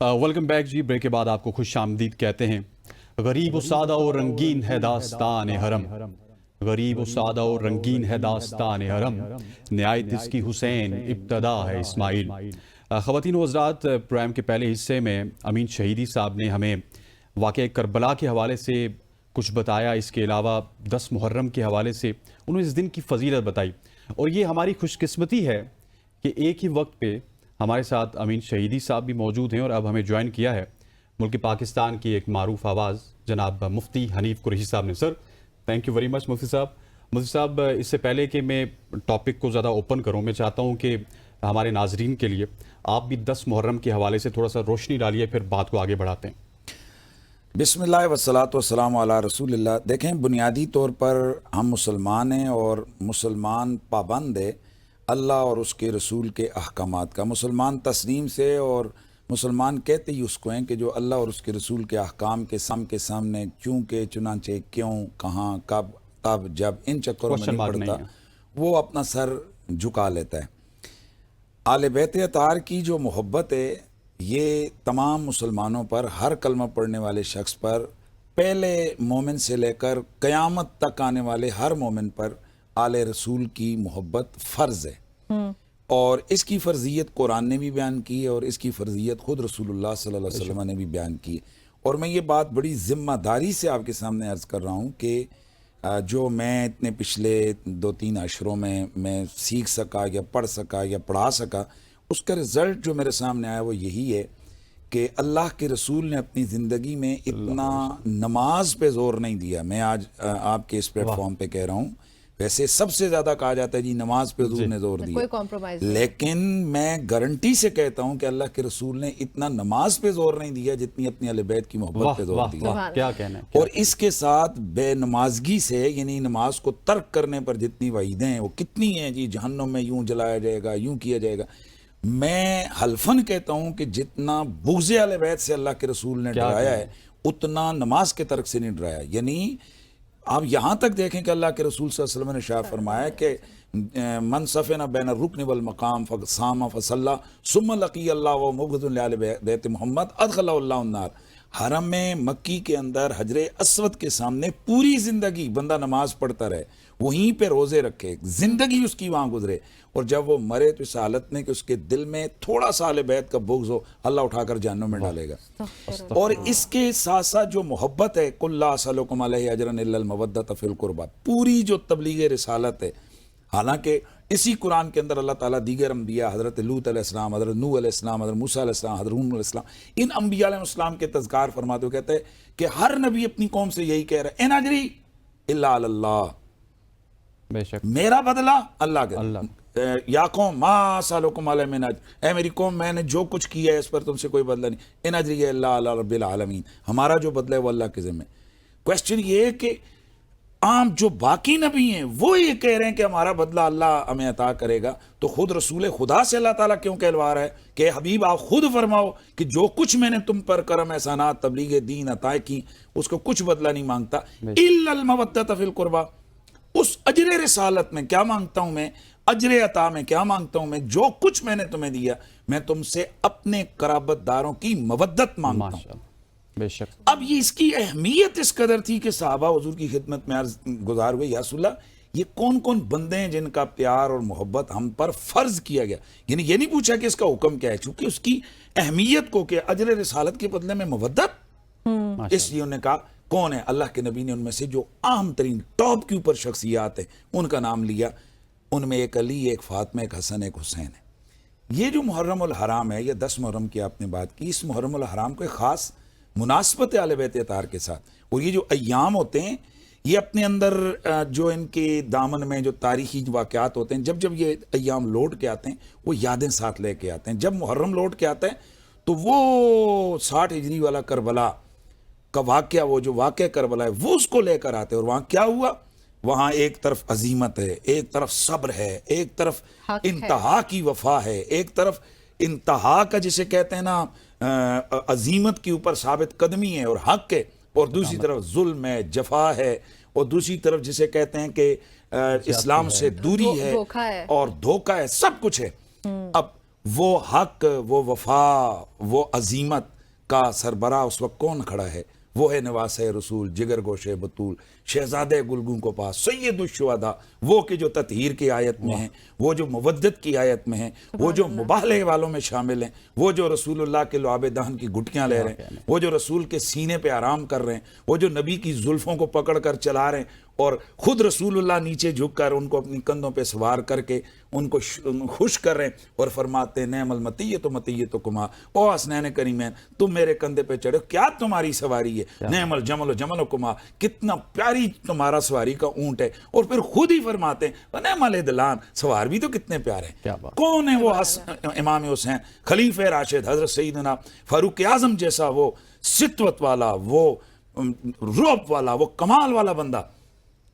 Welcome back जी। Break के बाद आपको खुश आमदीद कहते हैं। गरीब व सादा और रंगीन है दास्तान हरम, गरीब व सादा और रंगीन है दास्तान हरम, निहायत इसकी हुसैन इब्तदा है इस्माइल। ख़वातीन व हज़रात, प्रोग्राम के पहले हिस्से में अमीन शहीदी साहब ने हमें वाक़या करबला के हवाले से कुछ बताया। इसके अलावा 10 मुहर्रम के हवाले से उन्होंने इस दिन की फजीलत बताई। और ये हमारी खुशकिस्मती है कि एक ही वक्त पे हमारे साथ अमीन शहीदी साहब भी मौजूद हैं और अब हमें ज्वाइन किया है मुल्क पाकिस्तान की एक मारूफ आवाज़ जनाब मुफ्ती हनीफ कुरैशी साहब ने। Sir thank you very much मुफ्ती साहब। मुफ्ती साहब, इससे पहले कि मैं टॉपिक को ज़्यादा ओपन करूं, मैं चाहता हूं कि हमारे नाजरीन के लिए आप भी 10 मुहर्रम के हवाले से थोड़ा सा रोशनी डालिए, फिर बात को आगे बढ़ाते हैं। बिस्मिल्लाह वस्सलातु वस्सलामु अला रसूलिल्लाह। देखें, बुनियादी तौर पर हम मुसलमान हैं और मुसलमान पाबंद है अल्लाह और उसके रसूल के अहकामात का। मुसलमान तस्लीम से और मुसलमान कहते ही उसको हैं कि जो अल्लाह और उसके रसूल के अहकाम के सामने चूँकि चुनांचे क्यों कहाँ कब तब जब इन चक्करों में नहीं पड़ता, वो अपना सर झुका लेता है। आले बैत अतार की जो मोहब्बत है ये तमाम मुसलमानों पर, हर कलमा पढ़ने वाले शख्स पर, पहले मोमिन से लेकर क़यामत तक आने वाले हर मोमिन पर आले रसूल की मोहब्बत फ़र्ज़ है। और इसकी फ़र्ज़ियत कुरान ने भी बयान की है और इसकी फ़र्ज़ियत ख़ुद रसूलुल्लाह सल्लल्लाहु अलैहि वसल्लम ने भी बयान की है। और मैं ये बात बड़ी ज़िम्मेदारी से आपके सामने अर्ज़ कर रहा हूँ कि जो मैं इतने पिछले 2-3 अशरों में मैं सीख सका या पढ़ सका या पढ़ा सका, उसका रिज़ल्ट जो मेरे सामने आया वो यही है कि अल्लाह के रसूल ने अपनी ज़िंदगी में इतना नमाज पे ज़ोर नहीं दिया। मैं आज आपके इस प्लेटफॉर्म पे कह रहा हूँ, वैसे सबसे ज़्यादा कहा जाता है जी नमाज पे हज़ूर ने ज़ोर दिया, कोई कॉम्प्रोमाइज़ नहीं। लेकिन मैं गारंटी से कहता हूँ कि अल्लाह के रसूल ने इतना नमाज पे ज़ोर नहीं दिया जितनी अपनी अहले बैत की मोहब्बत पे ज़ोर दिया। क्या कहना है। और इसके साथ बेनमाजगी से, यानी नमाज को तर्क करने पर जितनी वईदें हैं वो कितनी हैं जी, जहन्नुम में यूं जलाया जाएगा, यूं किया जाएगा। मैं हल्फन कहता हूं कि जितना बुग़्ज़ अहले बैत से अल्लाह के रसूल ने डराया है उतना नमाज के तर्क से नहीं डराया। यानी आप यहाँ तक देखें कि अल्लाह के रसूल सल्लल्लाहु अलैहि वसल्लम ने शायद फरमाया कि मन सफ़ेना बैन रुकन वल मकाम फ़सामा फ़सल्ला सुम्मा लक़ी अल्लाह व मुबग़िदुन लिअहलि बैत मोहम्मद अदख़लहु अल्लाहु अन्नार। हरम में मक्की के अंदर हजरे अस्वद के सामने पूरी ज़िंदगी बंदा नमाज पढ़ता रहे, वहीं पे रोज़े रखे, ज़िंदगी उसकी वहाँ गुजरे, और जब वो मरे तो इस हालत में कि उसके दिल में थोड़ा सा अहले बैत का बुग़्ज़ हो, अल्लाह उठाकर जहन्नम में डालेगा। और इसके साथ साथ जो मोहब्बत है, कुल ला असअलुकुम अलैहि अजरन इल्लल मवद्दत फ़िल क़ुरबा, पूरी जो तबलीग रिसालत है, हालांकि इसी कुरान के अंदर अल्लाह ताला दीगर अम्बिया, हज़रत लूत अलैहिस्सलाम, हज़रत नूह अलैहिस्सलाम, हज़रत मूसा अलैहिस्सलाम, हज़रत हूद अलैहिस्सलाम, इन अम्बिया अलैहिस्सलाम के तज़कार फरमाते हुए कहते हैं कि हर नबी अपनी कौम से यही कह रहा है, इन अजरी इल्ला अल्लाह, बेशक मेरा बदला अल्लाह का। या कौम मा असअलुकुम अलैहि मिन अज्र, ऐ मेरी कौम मैंने जो कुछ किया है इस पर तुमसे कोई बदला नहीं। इन अजरी इल्ला अला रब्बिल आलमीन, हमारा जो बदला है वो अल्लाह के ज़िम्मे। क्वेश्चन ये है कि आम जो बाकी नबी हैं वो ये कह रहे हैं कि हमारा बदला अल्लाह हमें अता करेगा, तो खुद रसूल खुदा से अल्लाह ताला क्यों कहलवा रहा है कि हबीब आप खुद फरमाओ कि जो कुछ मैंने तुम पर करम एहसानात तबलीग दीन अता की उसको कुछ बदला नहीं मांगता, इल्लल मवद्दत फ़िल क़ुरबा। उस अजर रिसालत में क्या मांगता हूं मैं, अजर अता में क्या मांगता हूं मैं, जो कुछ मैंने तुम्हें दिया मैं तुमसे अपने कराबतदारों की मवद्दत मांगता हूं। बेशक। अब ये इसकी अहमियत इस कदर थी कि सहाबा हुजूर की खिदमत में अर्ज गुजार हुए, या रसूल अल्लाह ये कौन कौन बंदे हैं जिनका प्यार और मोहब्बत हम पर फर्ज किया गया। यानी ये नहीं पूछा कि इसका हुक्म क्या है, चूंकि उसकी अहमियत को कि अजर रिसालत के बदले में मवद्दत, इसलिए उन्होंने कहा कौन है। अल्लाह के नबी ने उनमें से जो आम तरीन टॉप के ऊपर शख्सियात है उनका नाम लिया। उनमें एक अली, एक फातिमा, एक हसन, एक हुसैन है। ये जो मुहर्रम उल हराम है, या 10 मुहर्रम की आपने बात की, इस मुहर्रम उल हराम को एक ख़ास मुनासबत है अहले बैत अतार के साथ। और ये जो अय्याम होते हैं ये अपने अंदर जो इनके दामन में जो तारीखी वाक़यात होते हैं, जब जब ये अय्याम लौट के आते हैं वो यादें साथ लेके आते हैं। जब मुहर्रम लौट के आता है तो वो 60 हिजरी वाला करबला का वाक़या, वो जो वाक़या करबला है वो उसको लेकर आते हैं। और वहाँ क्या हुआ, वहाँ एक तरफ अजीमत है, एक तरफ सब्र है, एक तरफ इंतहा की वफा है, एक तरफ इंतहा का जिसे कहते हैं ना अजीमत के ऊपर साबित कदमी है और हक है, और दूसरी तरफ जुल्म है, जफा है, और दूसरी तरफ जिसे कहते हैं कि इस्लाम से दूरी है और धोखा है, सब कुछ है। अब वो हक, वो वफा, वो अजीमत کا सरबराह उस वक्त कौन खड़ा है? वो है नवास रसूल, जिगर गोशे बतूल, शहजादे गुलगुं को पास, सैयदुश्शुहदा, वो कि जो ततहीर की आयत में है, वो जो मुवद्दत की आयत में है, वो जो मुबाहले वालों में शामिल हैं, वो जो रसूलुल्लाह के लुआब दहन की गुटकियां ले रहे हैं, वो जो रसूल के सीने पे आराम कर रहे हैं, वो जो नबी की जुल्फों को पकड़ कर चला रहे हैं और खुद रसूलुल्लाह नीचे झुककर उनको अपनी कंधों पे सवार करके उनको खुश कर रहे हैं और फरमाते हैं नेमल मतीयत मतीयत कुमा, ओ हसनैन करीमैन, तुम मेरे कंधे पे चढ़ो, क्या तुम्हारी सवारी है, नेमल जमल जमल कुमा, कितना प्यारी तुम्हारा सवारी का ऊंट है। और फिर खुद ही फरमाते हैं नेमल दलान, सवार भी तो कितने प्यारे हैं। कौन है वो इमाम हुसैन, खलीफे राशिद, हजरत सईदना फारूक आजम जैसा वो सित्वत वाला, वो रूप वाला, वो कमाल वाला बंदा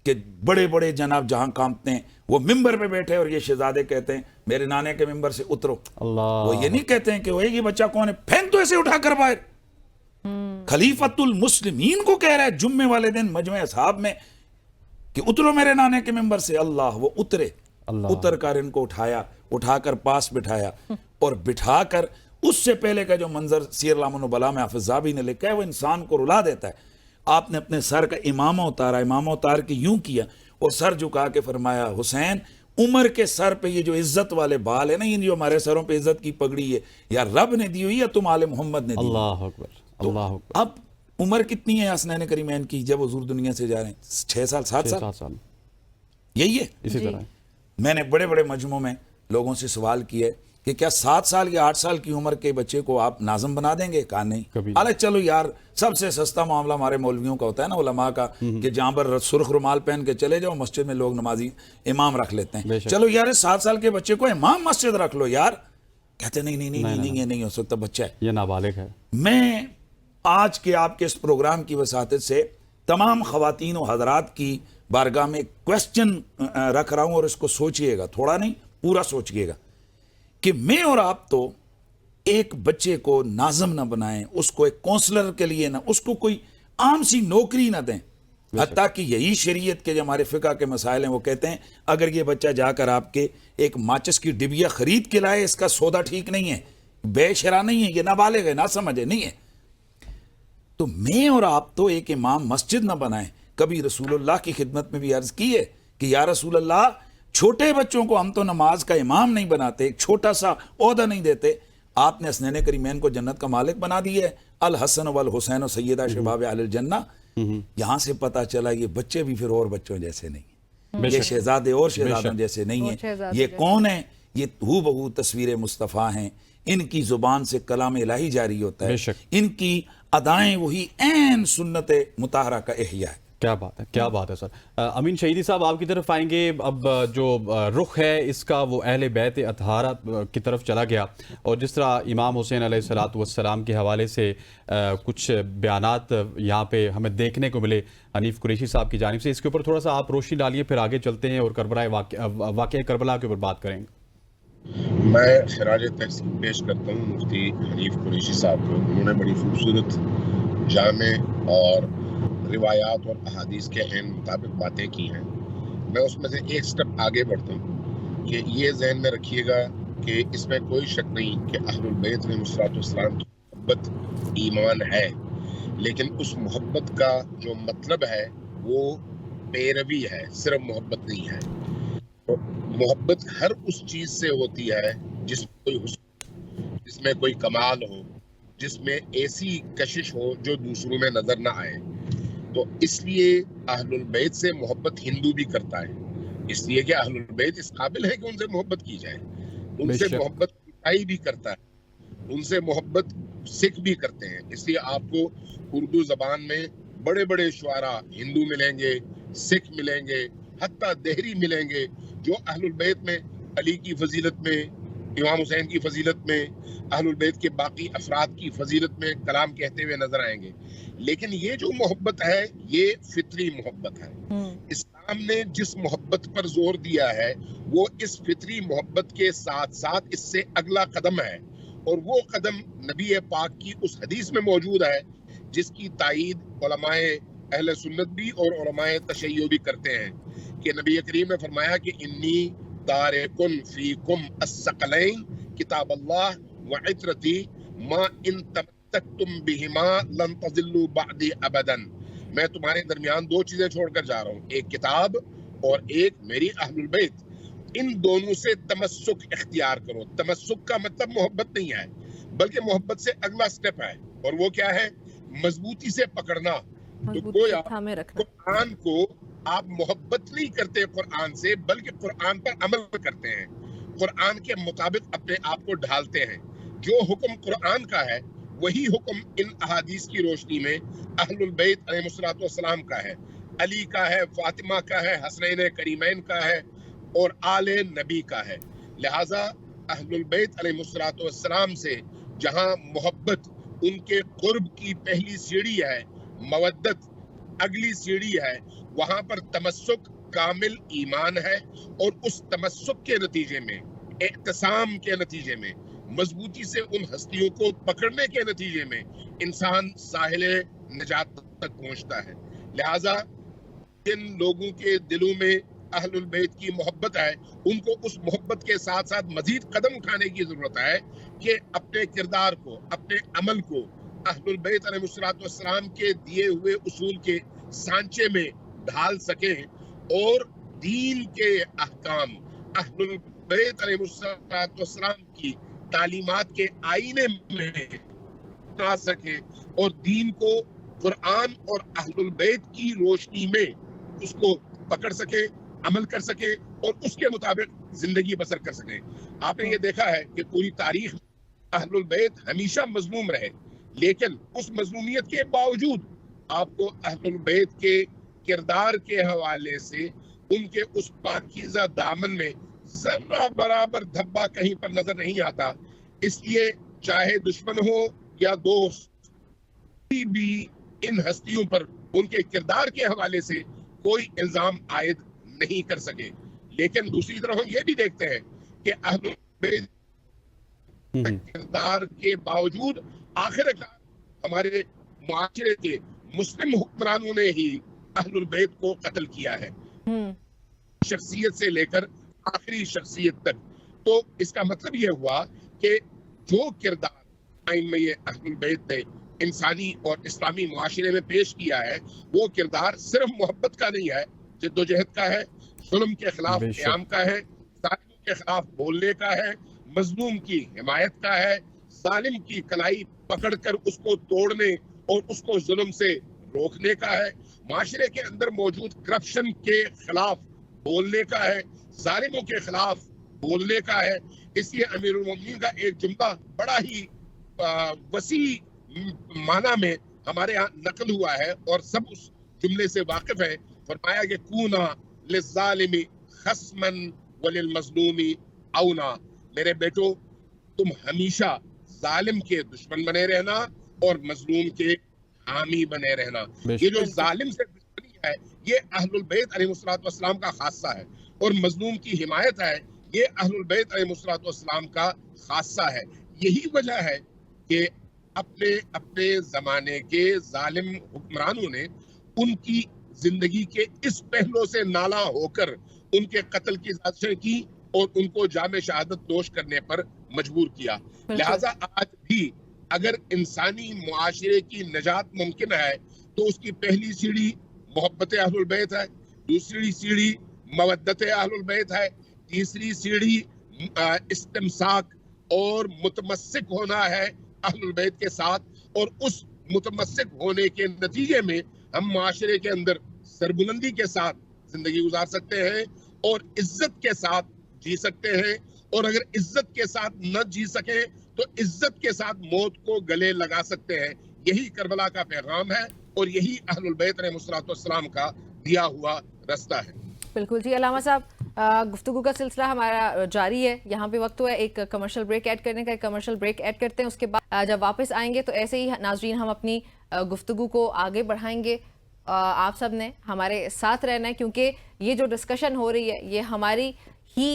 कि बड़े बड़े जनाब जहां कांपते हैं, वो मिंबर पे बैठे और ये शहजादे कहते हैं मेरे नाने के मिंबर से उतरो। अल्लाह। वो ये नहीं कहते हैं कि वो ये बच्चा कौन है, फेंक तो ऐसे उठा कर बाहर। खलीफतुल मुस्लिमीन को कह रहा है जुम्मे वाले दिन मजमे असहाब में कि उतरो मेरे नाने के मिंबर से। अल्लाह, वो उतरे, उतर कर इनको उठाया, उठाकर पास बिठाया और बिठाकर उससे पहले का जो मंजर सीर अलामुन्नुबला में हाफिज ज़ाबी ने लिखा है वो इंसान को रुला देता है। आपने अपने सर का इमामा उतारा, इमामा उतार के यूं किया और सर झुका के फरमाया हुसैन, उमर के सर पे ये जो इज्जत वाले बाल है ना, ये जो हमारे सरों पे इज्जत की पगड़ी है, या रब ने दी हुई या तुम आले मोहम्मद ने दी। अल्लाह अकबर, अल्लाह अकबर। अब उम्र कितनी है हसनैन करीमैन की जब हुजूर दुनिया से जा रहे हैं? 6 साल 7 साल, यही है। इसी तरह मैंने बड़े बड़े मजमों में लोगों से सवाल किए कि क्या 7 साल या 8 साल की उम्र के बच्चे को आप नाज़म बना देंगे? कहा नहीं। अरे चलो यार, सबसे सस्ता मामला हमारे मौलवियों का होता है ना, उलमा का, कि जहां पर सुर्ख रुमाल पहन के चले जाओ मस्जिद में लोग नमाजी इमाम रख लेते हैं। चलो यार 7 साल के बच्चे को इमाम मस्जिद रख लो यार। कहते नहीं नहीं नहीं नहीं, नहीं, नहीं, नहीं हो सकता, बच्चा है, ये नाबालिग है। मैं आज के आपके इस प्रोग्राम की वसातत से तमाम ख़वातीन और हज़रात की बारगाह में क्वेश्चन रख रहा हूं और इसको सोचिएगा, थोड़ा नहीं पूरा सोचिएगा कि मैं और आप तो एक बच्चे को नाज़म ना बनाएं, उसको एक काउंसलर के लिए ना, उसको कोई आम सी नौकरी ना दें। हत्ता कि यही शरीयत के जो हमारे फ़िक़्ह के मसाइल हैं वो कहते हैं अगर ये बच्चा जाकर आपके एक माचिस की डिबिया खरीद के लाए, इसका सौदा ठीक नहीं है, बेशरा नहीं है, ये नाबालिग है, ना समझे नहीं है। तो मैं और आप तो एक इमाम मस्जिद ना बनाएं। कभी रसूलुल्लाह की खिदमत में भी अर्ज की है कि या रसूलुल्लाह, छोटे बच्चों को हम तो नमाज का इमाम नहीं बनाते, एक छोटा सा ओहदा नहीं देते, आपने हसनैन करीमैन को जन्नत का मालिक बना दिया है। अल हसन वल हुसैन सैयदा शबाब अहल जन्नह। यहां से पता चला ये बच्चे भी फिर और बच्चों जैसे नहीं है, ये शहजादे और शहजादों जैसे नहीं है। ये कौन है? ये हू बहू तस्वीर मुस्तफ़ा हैं। इनकी जुबान से कलाम इलाही जारी होता है, इनकी अदाएं वही ऐन सुन्नत मुताहरा का इह्या है। क्या बात है, क्या बात है सर। अमीन शहीदी साहब आपकी तरफ आएंगे। अब जो रुख है इसका वो अहले बैत अतहारा की तरफ चला गया और जिस तरह इमाम हुसैन अलैहिस्सलातु वस्सलाम के हवाले से कुछ बयानात यहाँ पे हमें देखने को मिले हनीफ कुरैशी साहब की जानिब से, इसके ऊपर थोड़ा सा आप रोशनी डालिए, फिर आगे चलते हैं और करबला वाक़या करबला के ऊपर बात करेंगे। मैं खिराज तहसीन पेश करता हूँ मुफ्ती हनीफ कुरैशी साहब को। उन्होंने बड़ी खूबसूरत जामे और रिवायात और अहादीस के ऐन मुताबिक बातें की हैं। मैं उसमें से एक स्टेप आगे बढ़ता हूँ कि ये जहन में रखिएगा कि इसमें कोई शक नहीं कि अहलुल बैत अलैहिस्सलाम की मोहब्बत ईमान है, लेकिन उस मोहब्बत का जो मतलब है वो पैरवी है, सिर्फ मोहब्बत नहीं है। तो मोहब्बत हर उस चीज़ से होती है जिसमें कोई हुस्न, जिसमें कोई कमाल हो, जिसमें ऐसी कशिश हो जो दूसरों में नजर ना आए। तो इसलिए अहलुल बैत से मोहब्बत हिंदू भी करता है, इसलिए कि अहलुल बैत इस काबिल है कि उनसे मोहब्बत की जाए। उनसे मोहब्बत ईसाई भी करता है, उनसे मोहब्बत सिख भी करते हैं। इसलिए आपको उर्दू जबान में बड़े बड़े शुआरा हिंदू मिलेंगे, सिख मिलेंगे, हत्ता देहरी मिलेंगे, जो अहलुल बैत में अली की फजीलत में, इमाम हुसैन की फजीलत में, अहलुल बैत के बाकी अफराद की फजीलत में कलाम कहते हुए नजर आएंगे। लेकिन ये जो मोहब्बत है ये फितरी मोहब्बत है। इस्लाम ने जिस मोहब्बत पर जोर दिया है वो इस फितरी मोहब्बत के साथ साथ इससे अगला कदम है, और वो कदम नबी पाक की उस हदीस में मौजूद है जिसकी तायीद उलमाए अहले सुन्नत भी और उलमाए तशय्यो भी करते हैं कि नबी करीम ने फरमाया कि इन्नी तारिकुन फीकुम अस्सक़लैन किताबल्लाह व इत्रती मा इन तमस्सकतुम बिहिमा लन तज़िल्लू बअदी अबदन। मैं तुम्हारे दरमियान दो चीजें छोड़कर जा रहा हूँ, एक किताब और एक मेरी अहलुल बैत। इन दोनों से तमस्सुक इख्तियार करो। तमस्सुक का मतलब मोहब्बत नहीं है, बल्कि मोहब्बत से अगला स्टेप है, और वो क्या है? मजबूती से पकड़ना। तो गोया कुरान को आप मोहब्बत नहीं करते कुरान से, बल्कि कुरान पर अमल करते हैं, कुरान के मुताबिक अपने आप को ढालते हैं। जो हुक्म कुरान का है वही हुक्म इन अहादीस की रोशनी में अहलुल बैत अलैहिस्सलातु वस्सलाम का है, अली का है, फातिमा का है, हसनैन करीमैन का है और आले नबी का है। लिहाजा अहलुल बैत अलैहिस्सलातु वस्सलाम से जहाँ मोहब्बत उनके कुर्ब की पहली सीढ़ी है, मवद्दत अगली सीढ़ी है, वहाँ पर तमस्सुक कामिल ईमान है, और उस तमस्सुक के नतीजे में, इत्तिसाम के नतीजे में, मजबूती से उन हस्तियों को पकड़ने के नतीजे में इंसान साहिले निजात तक पहुंचता है। लिहाजा जिन लोगों के दिलों में अहलुल बैत की मोहब्बत है, उनको उस मोहब्बत के साथ साथ मजीद कदम उठाने की जरूरत है कि अपने किरदार को, अपने अमल को अहलुल बैत अलैहिस्सलातु वस्सलाम के दिए हुए उसूल के सांचे में ढाल सकें, और दीन के अहकाम अहलुल बैत अलैहिस्सलातु वस्सलाम की तालीमात के आईने में आ सके, और दीन को कुरान और अहलुल बैत की रोशनी में उसको पकड़ सके, अमल कर सके, और उसके मुताबिक जिंदगी बसर कर सके। आपने ये देखा है कि पूरी तारीख अहलुल बैत हमेशा मजलूम रहे, लेकिन उस मजलूमियत के बावजूद आपको अहलुल बैत के किरदार के हवाले से उनके उस पाकीज़ा दामन में जर्रा बराबर धब्बा कहीं पर नजर नहीं आता। इसलिए चाहे दुश्मन हो या दोस्त, भी इन हस्तियों पर उनके किरदार के हवाले से कोई इल्जाम आयद नहीं कर सके। लेकिन दूसरी तरफ हम ये भी देखते हैं कि अहलुल बैत किरदार के बावजूद आखिरकार हमारे मुआशरे के मुस्लिम हुक्मरानों ने ही अहलुल बैत को कत्ल किया है, शख्सियत से लेकर आखिरी शख्सियत तक। तो इसका मतलब ये हुआ कि जो किरदार आइन में ये अहलुल बैत ने इंसानी और इस्लामी मुआशरे में पेश किया है, वो किरदार सिर्फ मोहब्बत का नहीं है, जिद्दोजहद का है, जुल्म के खिलाफ क़याम का है, जालिम के खिलाफ बोलने का है, मजलूम की हिमायत का है, जालिम की कलाई पकड़कर उसको तोड़ने और उसको जुल्म से रोकने का है, माशरे के अंदर मौजूद करप्शन के खिलाफ बोलने का है, जालिमों के खिलाफ बोलने का है। इसलिए अमीरुल मोमिनीन का एक जुमला बड़ा ही वसी माना में हमारे यहाँ नकल हुआ है और सब उस जुमले से वाकिफ है। फरमाया कि कूना लिज़्ज़ालिमी खस्मन वलिल मज़लूमी औना, मेरे बेटो तुम हमेशा जालिम के दुश्मन बने रहना और मजलूम के हामी बने रहना। ये जो जालिम से दुश्मनी है ये अहलुल बैत अलैहिस्सलातु वस्सलाम का खासा है, और मजलूम की हिमायत है ये अहलुल बैत अलैहिस्सलातु वस्सलाम का खासा है। यही वजह है कि अपने अपने जमाने के जालिम हुक्मरानों ने उनकी जिंदगी के इस पहलू से नाला होकर उनके कत्ल की साजिशें की और उनको जामे शहादत नोश करने पर मजबूर किया। लिहाजा आज भी अगर इंसानी मुआशरे की निजात मुमकिन है तो उसकी पहली सीढ़ी मोहब्बत अहलुल बैत है, दूसरी सीढ़ी मवद्दत अहलुल बैत है, तीसरी सीढ़ी इस्तिमसाक और मुतमस्सिक होना है अहलुल बैत के साथ, और उस मुतमस्सिक होने के नतीजे में हम माशरे के अंदर सरबुलंदी के साथ जिंदगी गुजार सकते हैं और इज्जत के साथ जी सकते हैं, और अगर इज्जत के साथ न जी सके तो इज्जत के साथ मौत को गले लगा सकते हैं। यही करबला का पैगाम है और यही अहलुल बैत अलैहिस्सलातु वस्सलाम का दिया हुआ रास्ता है। बिल्कुल जी। अल्लामा साहब, गुफ्तगू का सिलसिला हमारा जारी है, यहाँ पे वक्त हुआ है एक कमर्शियल ब्रेक ऐड करने का। एक कमर्शियल ब्रेक ऐड करते हैं, उसके बाद जब वापस आएंगे तो ऐसे ही नाजरीन हम अपनी गुफ्तगू को आगे बढ़ाएंगे। आप सब ने हमारे साथ रहना है क्योंकि ये जो डिस्कशन हो रही है ये हमारी ही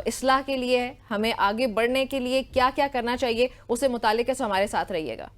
इस्लाह के लिए है। हमें आगे बढ़ने के लिए क्या क्या करना चाहिए उससे मुतालिक है, हमारे साथ रहिएगा।